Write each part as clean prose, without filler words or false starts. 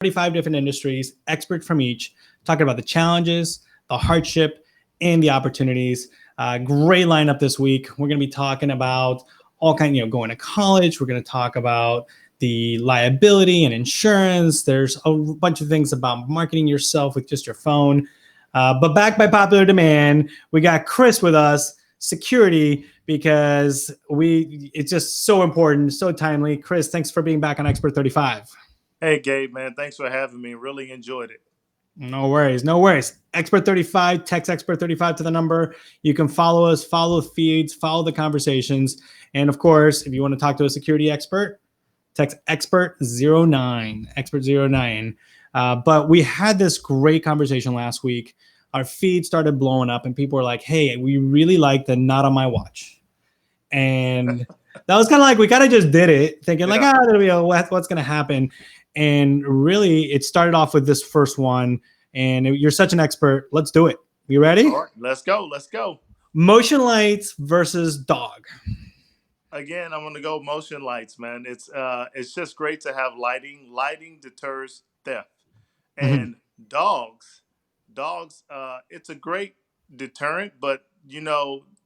35 different industries, experts from each, talking about the challenges, the hardship, and the opportunities. Great lineup this week. We're going to be talking about all kinds, going to college. We're going to talk about the liability and insurance. There's a bunch of things about marketing yourself with just your phone. But back by popular demand, we got Chris with us, security, because it's just so important, so timely. Chris, thanks for being back on Expert 35. Hey, Gabe, man. Thanks for having me. Really enjoyed it. No worries. No worries. Expert 35, text Expert 35 to the number. You can follow us, follow the feeds, follow the conversations. And of course, if you want to talk to a security expert, text Expert09, Expert09. But we had this great conversation last week. Our feed started blowing up and people were like, hey, we really like the not on my watch. And that was kind of like, we kind of just did it thinking like, what's going to happen? And really, it started off with this first one. And you're such an expert. Let's do it. You ready? All right, let's go. Let's go. Motion lights versus dog. Again, I'm going to go motion lights, man. It's just great to have lighting. Lighting deters theft. And dogs, it's a great deterrent. But,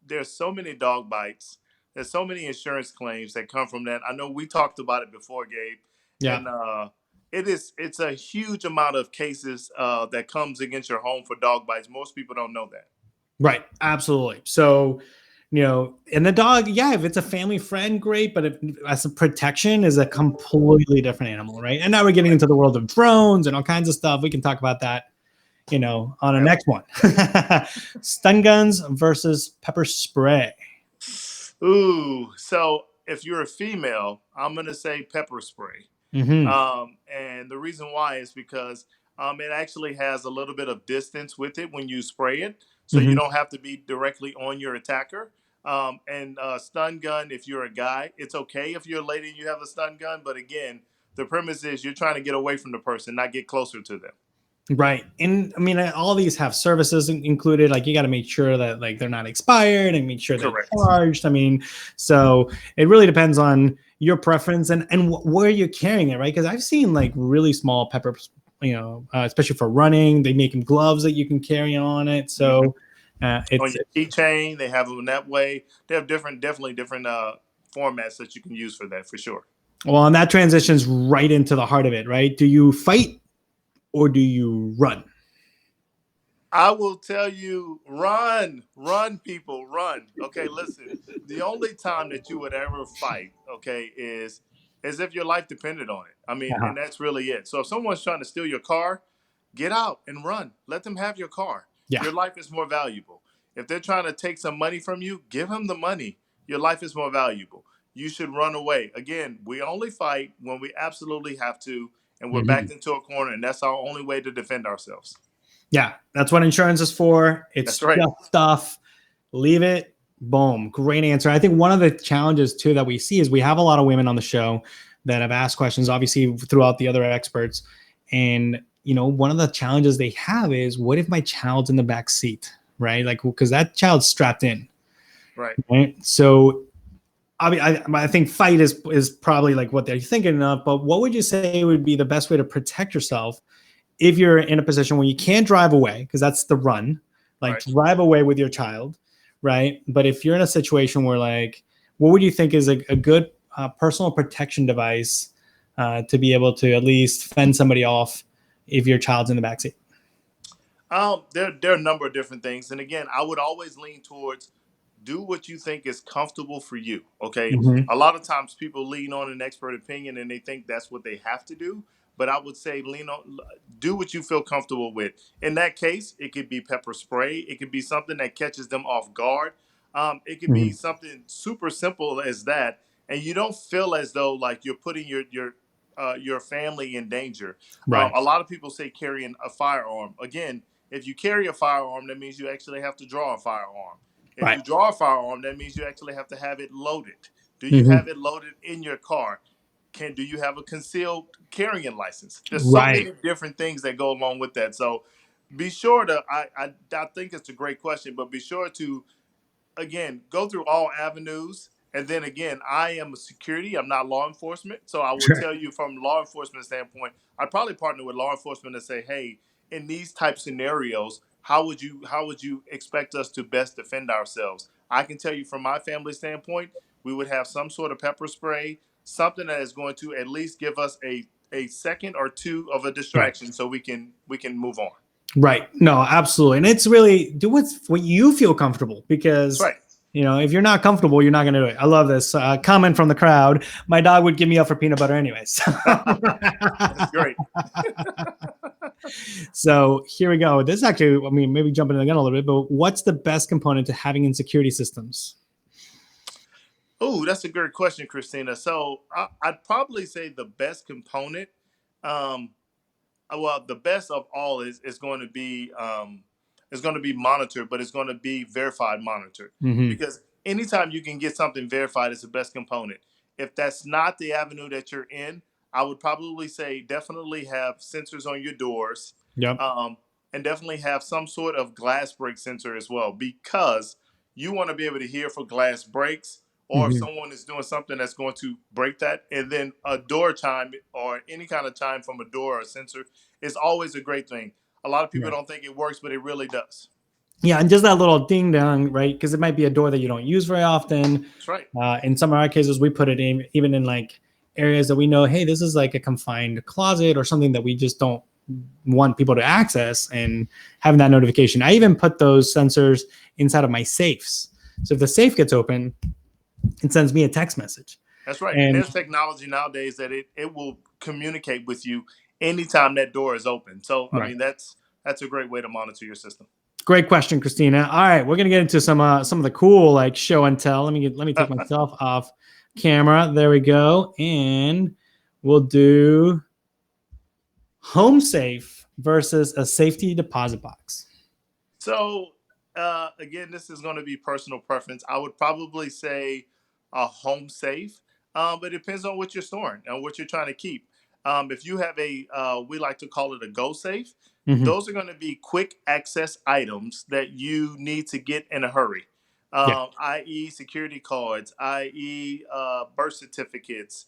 there's so many dog bites. There's so many insurance claims that come from that. I know we talked about it before, Gabe. Yeah. And it's a huge amount of cases that comes against your home for dog bites. Most people don't know that. Right. Absolutely. So, and the dog, if it's a family friend, great. But if as a protection is a completely different animal, right? And now we're getting into the world of drones and all kinds of stuff. We can talk about that, on the next one. Stun guns versus pepper spray. Ooh. So if you're a female, I'm going to say pepper spray. And the reason why is because it actually has a little bit of distance with it when you spray it. So you don't have to be directly on your attacker. And stun gun, if you're a guy, it's okay if you're a lady and you have a stun gun. But again, the premise is you're trying to get away from the person, not get closer to them. Right. And I mean, all these have services included. Like you got to make sure that they're not expired and make sure they're charged. I mean, so it really depends on your preference and where you're carrying it, right? Because I've seen really small peppers, especially for running. They make them gloves that you can carry on it. So it's on your keychain. They have them that way. They have definitely different formats that you can use for that for sure. Well, and that transitions right into the heart of it, right? Do you fight or do you run? I will tell you, run, people, run. Okay, listen, the only time that you would ever fight, okay, is if your life depended on it. I mean, and that's really it. So if someone's trying to steal your car, get out and run. Let them have your car. Yeah. Your life is more valuable. If they're trying to take some money from you, give them the money. Your life is more valuable. You should run away. Again, we only fight when we absolutely have to, and we're backed into a corner, and that's our only way to defend ourselves. Yeah, that's what insurance is for. It's just stuff. Leave it. Boom. Great answer. I think one of the challenges, too, that we see is we have a lot of women on the show that have asked questions, obviously, throughout the other experts. And, one of the challenges they have is, what if my child's in the back seat, right? Because that child's strapped in. Right? So I think fight is probably what they're thinking of, but what would you say would be the best way to protect yourself if you're in a position where you can't drive away, because that's the run, drive away with your child, right? But if you're in a situation where what would you think is a good personal protection device to be able to at least fend somebody off if your child's in the backseat? There are a number of different things. And again, I would always lean towards do what you think is comfortable for you. Okay. A lot of times people lean on an expert opinion and they think that's what they have to do. But I would say do what you feel comfortable with. In that case, it could be pepper spray. It could be something that catches them off guard. It could be something super simple as that. And you don't feel as though you're putting your family in danger. Right. A lot of people say carrying a firearm. Again, if you carry a firearm, that means you actually have to draw a firearm. If you draw a firearm, that means you actually have to have it loaded. Do you have it loaded in your car? Do you have a concealed carrying license? There's so many different things that go along with that. So be sure to, I think it's a great question, but be sure to, again, go through all avenues And then again, I am a security. I'm not law enforcement. So I will Sure. tell you from law enforcement standpoint, I'd probably partner with law enforcement and say, hey, in these type scenarios, how would you expect us to best defend ourselves? I can tell you from my family standpoint, we would have some sort of pepper spray, something that is going to at least give us a second or two of a Right. distraction so we can move on. Right. No, absolutely. And it's really do what you feel comfortable, That's because right. if you're not comfortable, you're not going to do it. I love this comment from the crowd. My dog would give me up for peanut butter anyways. That's great. So here we go. This is actually, I mean, maybe jumping the gun a little bit, but what's the best component to having in security systems? Oh, that's a good question, Christina. So I'd probably say the best component, um, well, the best of all is going to be monitored, but it's going to be verified monitored, Hmm. because anytime you can get something verified is the best component. If that's not the avenue that you're in, I would probably say definitely have sensors on your doors, Yep. um, and definitely have some sort of glass break sensor as well, because you want to be able to hear for glass breaks, or if Hmm. someone is doing something that's going to break that. And then a door chime or any kind of chime from a door or sensor is always a great thing. A lot of people Right. don't think it works, but it really does. Yeah, and just that little ding dong, right? Because it might be a door that you don't use very often. That's right. In some of our cases, we put it in even in like areas that we know, hey, this is like a confined closet or something that we just don't want people to access, and having that notification. I even put those sensors inside of my safes. So if the safe gets open, it sends me a text message. That's right. And And there's technology nowadays that it will communicate with you anytime that door is open. So I right. mean that's a great way to monitor your system. Great question, Christina. All right, we're gonna get into some of the cool like show and tell. Let me take myself off camera. There we go, and we'll do home safe versus a safety deposit box. So again, this is going to be personal preference. I would probably say a home safe, but it depends on what you're storing and what you're trying to keep. If you have we like to call it a go safe. Hmm. Those are going to be quick access items that you need to get in a hurry, Yeah. i.e., security cards, i.e., birth certificates,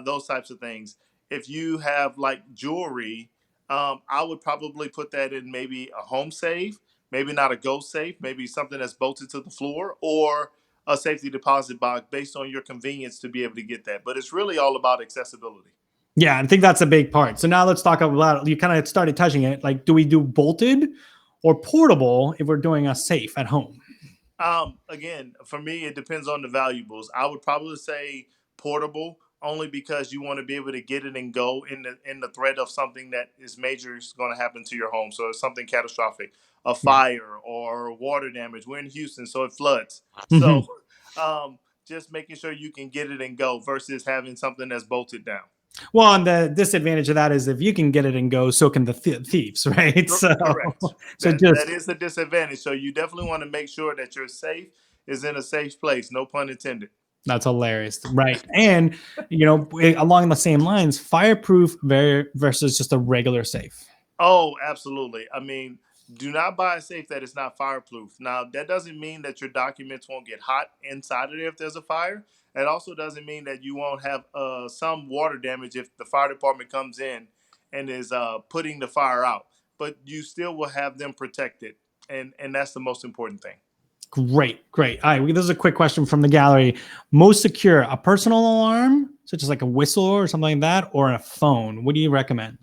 those types of things. If you have like jewelry, I would probably put that in maybe a home safe, maybe not a go safe, maybe something that's bolted to the floor, or a safety deposit box based on your convenience to be able to get that. But it's really all about accessibility. Yeah, I think that's a big part. So now let's talk about, you kind of started touching it. Like, do we do bolted or portable if we're doing a safe at home? Again, for me, it depends on the valuables. I would probably say portable, only because you want to be able to get it and go in the threat of something that is major is going to happen to your home. So it's something catastrophic, a Yeah. fire or water damage. We're in Houston, so it floods. So Hmm. just making sure you can get it and go versus having something that's bolted down. Well, and the disadvantage of that is if you can get it and go, so can the thieves, right? So, Correct. so That just is the disadvantage. So you definitely want to make sure that your safe is in a safe place. No pun intended. that's hilarious, right? And along the same lines, fireproof versus just a regular safe. Oh, absolutely. I mean, do not buy a safe that is not fireproof. Now, that doesn't mean that your documents won't get hot inside of there if there's a fire. It also doesn't mean that you won't have some water damage if the fire department comes in and is putting the fire out. But you still will have them protected, and that's the most important thing. Great, great. All right, this is a quick question from the gallery. Most secure, a personal alarm, such as like a whistle or something like that, or a phone? What do you recommend?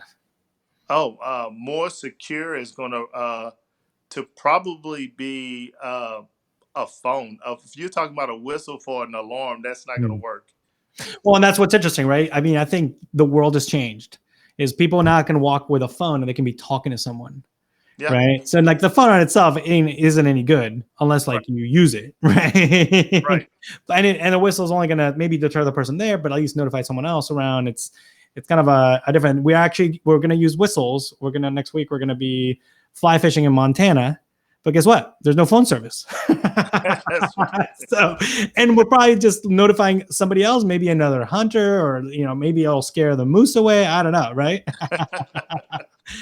Oh, more secure is going to probably be a phone. If you're talking about a whistle for an alarm, that's not going Hmm. to work. Well, and that's what's interesting, right? I mean, I think the world has changed. Is people now can walk with a phone and they can be talking to someone, Yeah, right? So like the phone on itself isn't any good unless right, like you use it, right? right. And the whistle is only going to maybe deter the person there, but at least notify someone else around. It's kind of a different. We're going to use whistles. Next week we're going to be fly fishing in Montana. But guess what? There's no phone service. That's right. So, and we're probably just notifying somebody else, maybe another hunter, or maybe it'll scare the moose away. I don't know, right?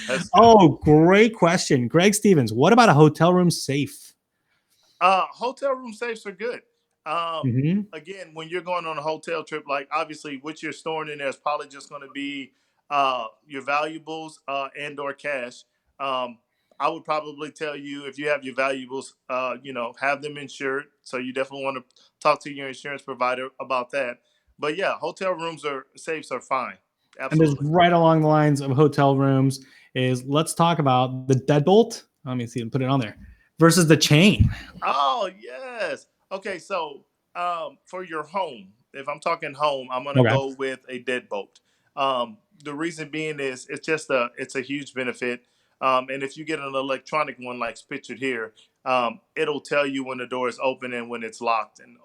That's good. Oh, great question, Greg Stevens. What about a hotel room safe? Hotel room safes are good. Again, when you're going on a hotel trip, like obviously what you're storing in there is probably just going to be your valuables and/or cash. Um, I would probably tell you if you have your valuables, have them insured. So you definitely want to talk to your insurance provider about that. But yeah, hotel rooms or safes are fine. And just Absolutely. right along the lines of hotel rooms is let's talk about the deadbolt. Let me see and put it on there versus the chain. Oh, yes. Okay, so for your home, if I'm talking home, I'm gonna Okay. go with a deadbolt. The reason being is it's a huge benefit. And if you get an electronic one like pictured here, it'll tell you when the door is open and when it's locked and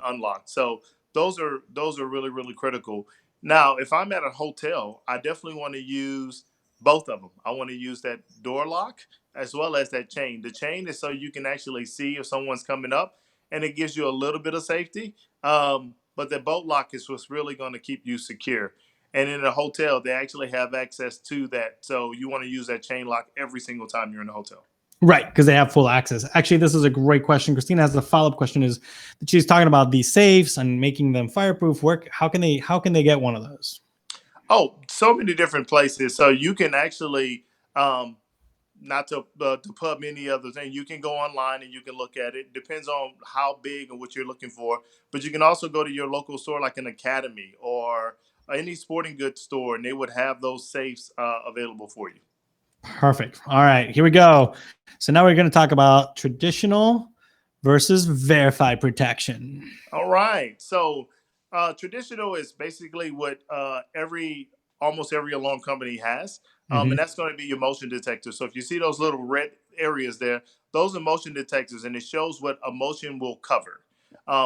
unlocked. So those are really really critical. Now, if I'm at a hotel, I definitely want to use both of them. I want to use that door lock as well as that chain. The chain is so you can actually see if someone's coming up, and it gives you a little bit of safety. But the bolt lock is what's really going to keep you secure. And in a hotel, they actually have access to that. So you want to use that chain lock every single time you're in a hotel. Right, because they have full access. Actually, this is a great question. Christina has a follow-up question is that she's talking about these safes and making them fireproof. Work. How can they get one of those? Oh, so many different places. So you can actually, not to pub any other thing. You can go online and you can look at it. Depends on how big and what you're looking for. But you can also go to your local store, like an Academy or any sporting goods store, and they would have those safes available for you. Perfect. All right, here we go. So now we're going to talk about traditional versus verified protection. All right. So traditional is basically what almost every alarm company has, and Mhm. that's going to be your motion detector. So if you see those little red areas there, those are motion detectors, and it shows what a motion will cover.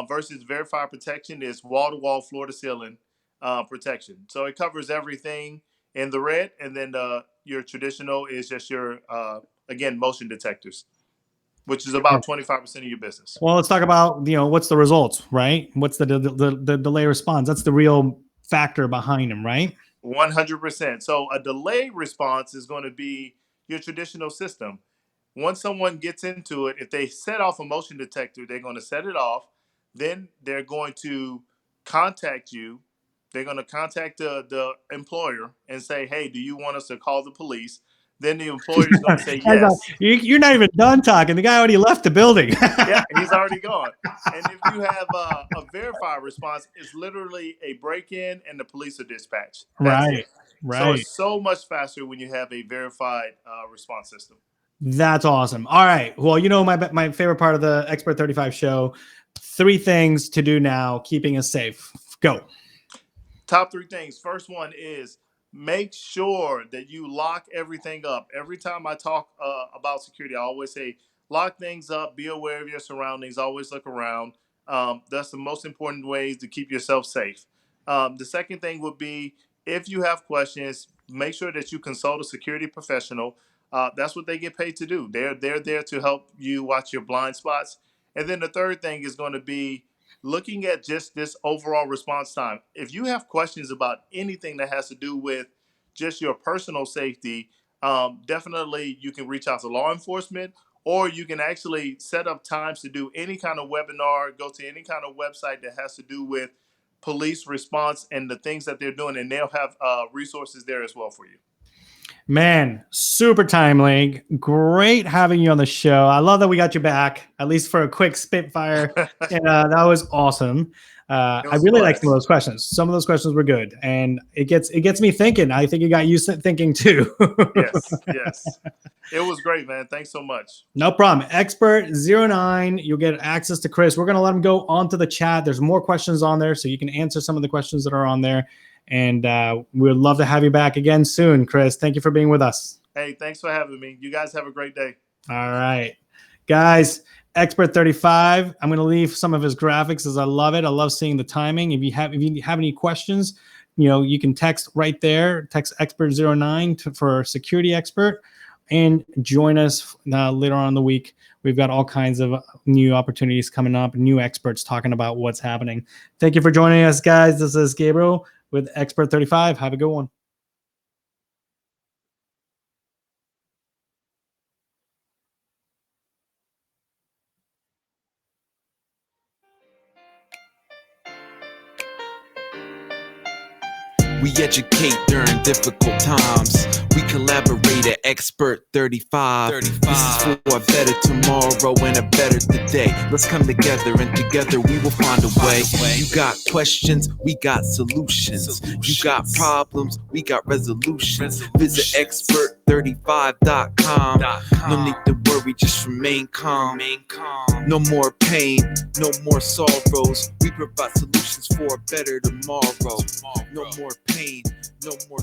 Versus verified protection is wall to wall, floor to ceiling protection. So it covers everything in the red, and then your traditional is just your again motion detectors, which is about 25% of your business. Well, let's talk about what's the results, right? What's the delay response? That's the real factor behind them, right? 100%. So a delay response is going to be your traditional system. Once someone gets into it, if they set off a motion detector, they're going to set it off. Then they're going to contact you. They're going to contact the employer and say, hey, do you want us to call the police? Then the employer is going to say yes. You're not even done talking. The guy already left the building. Yeah, he's already gone. And if you have a verified response, it's literally a break-in and the police are dispatched. That's Right, it. So right. it's so much faster when you have a verified response system. That's awesome. All right. Well, my favorite part of the Expert 35 show, 3 things to do now, keeping us safe. Go. Top 3 things. First one is make sure that you lock everything up. Every time I talk about security, I always say lock things up, be aware of your surroundings, always look around. That's the most important ways to keep yourself safe. The second thing would be if you have questions, make sure that you consult a security professional. That's what they get paid to do. They're there to help you watch your blind spots. And then the third thing is going to be looking at just this overall response time. If you have questions about anything that has to do with just your personal safety, definitely you can reach out to law enforcement, or you can actually set up times to do any kind of webinar, go to any kind of website that has to do with police response and the things that they're doing, and they'll have resources there as well for you. Man, super timely. Great having you on the show. I love that we got you back, at least for a quick spitfire. And that was awesome. It I was really fun. like some of those questions. Some of those questions were good, and it gets me thinking. I think it got you thinking too. Yes, yes. It was great, man. Thanks so much. No problem. Expert09, you'll get access to Chris. We're going to let him go onto the chat. There's more questions on there, so you can answer some of the questions that are on there. And we'd love to have you back again soon, Chris. Thank you for being with us. Hey, thanks for having me. You guys have a great day. All right. Guys, Expert35, I'm going to leave some of his graphics as I love it. I love seeing the timing. If you have any questions, you can text right there. Text Expert09 for Security Expert. And join us later on in the week. We've got all kinds of new opportunities coming up, new experts talking about what's happening. Thank you for joining us, guys. This is Gabriel with Expert35. Have a good one. We educate during difficult times. We collaborate at Expert35. This is for a better tomorrow and a better today. Let's come together, and together we will find a way. You got questions, we got solutions. You got problems, we got resolutions. Visit Expert35.com. No need to worry, just remain calm. No more pain, no more sorrows. We provide solutions for a better tomorrow. No more pain, no more